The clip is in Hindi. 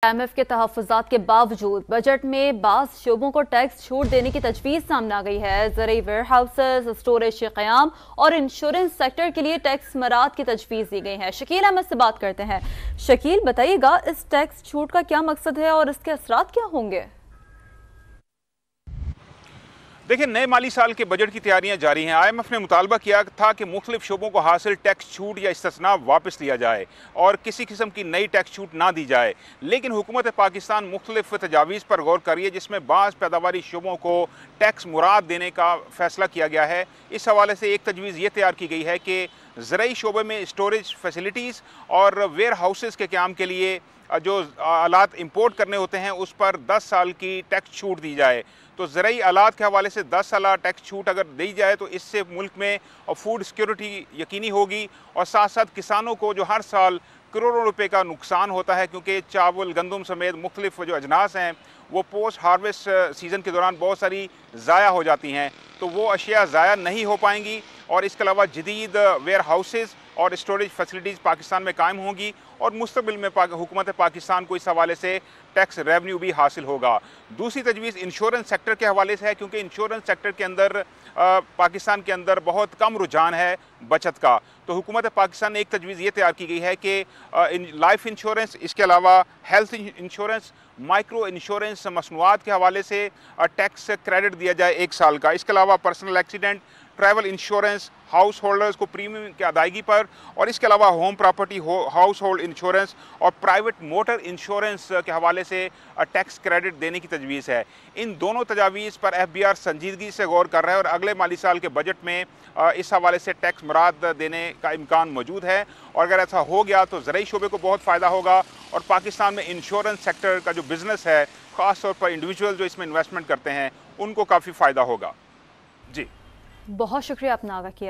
IMF के तहफ़्फ़ुज़ात के बावजूद बजट में बाज़ शोबों को टैक्स छूट देने की तजवीज़ सामने आ गई है। ज़रूरी वेयर हाउसेज, स्टोरेज के क़याम और इंश्योरेंस सेक्टर के लिए टैक्स मराद की तजवीज़ दी गई है। शकील अहमद से बात करते हैं। शकील, बताइएगा इस टैक्स छूट का क्या मकसद है और इसके असरात क्या होंगे? देखिए, नए माली साल के बजट की तैयारियां जारी हैं। IMF ने मुतालबा किया था कि मुख्तलिफ शोबों को हासिल टैक्स छूट या इस्तिस्ना वापस लिया जाए और किसी किस्म की नई टैक्स छूट ना दी जाए। लेकिन हुकूमत पाकिस्तान मुख्तलिफ तजावीज़ पर गौर कर रही है, जिसमें बाज़ पैदावारी शोबों को टैक्स मुराद देने का फैसला किया गया है। इस हवाले से एक तजवीज़ ये तैयार की गई है कि ज़रूरी शोबे में स्टोरेज फैसिलिटीज़ और वेयर हाउसेस के क़याम के लिए जो आलात इंपोर्ट करने होते हैं उस पर 10 साल की टैक्स छूट दी जाए। तो ज़रूरी आलात के हवाले से 10 साल टैक्स छूट अगर दी जाए तो इससे मुल्क में फूड सिक्योरिटी यकीनी होगी और साथ साथ किसानों को जो हर साल करोड़ों रुपए का नुकसान होता है, क्योंकि चावल, गंदम समेत मुख्तलिफ जो अजनास हैं वो पोस्ट हार्वेस्ट सीज़न के दौरान बहुत सारी ज़ाया हो जाती हैं, तो वो अशिया ज़ाया नहीं हो पाएंगी और इसके अलावा जदीद वेयर हाउसेस और स्टोरेज फैसिलिटीज़ पाकिस्तान में कायम होंगी और मुस्तकबिल में हुकूमत पाकिस्तान को इस हवाले से टैक्स रेवेन्यू भी हासिल होगा। दूसरी तजवीज़ इंश्योरेंस सेक्टर के हवाले से है, क्योंकि इंश्योरेंस सेक्टर के अंदर पाकिस्तान के अंदर बहुत कम रुझान है बचत का। तो हुकूमत पाकिस्तान ने एक तजवीज़ ये तैयार की गई है कि लाइफ इंश्योरेंस, इसके अलावा हेल्थ इंश्योरेंस, माइक्रो इंश्योरेंस मसनूआत के हवाले से टैक्स क्रेडिट दिया जाए 1 साल का। इसके अलावा personal accident, travel insurance house holders को प्रीमियम की अदायगी पर, और इसके अलावा home property house hold insurance और प्राइवेट मोटर इंश्योरेंस के हवाले से टैक्स क्रेडिट देने की तजवीज़ है। इन दोनों तजावीज़ पर FBR संजीदगी से गौर कर रहा है और अगले माली साल के बजट में इस हवाले से टैक्स मुराद देने का इम्कान मौजूद है। और अगर ऐसा हो गया तो ज़रूरी शोबे को बहुत फ़ायदा होगा और पाकिस्तान में इंश्योरेंस सेक्टर का जो बिज़नेस है, ख़ास तौर पर इंडिविजुअल जो इसमें इन्वेस्टमेंट करते हैं, उनको काफ़ी फ़ायदा होगा। जी, बहुत शुक्रिया, आपने आगाह किया।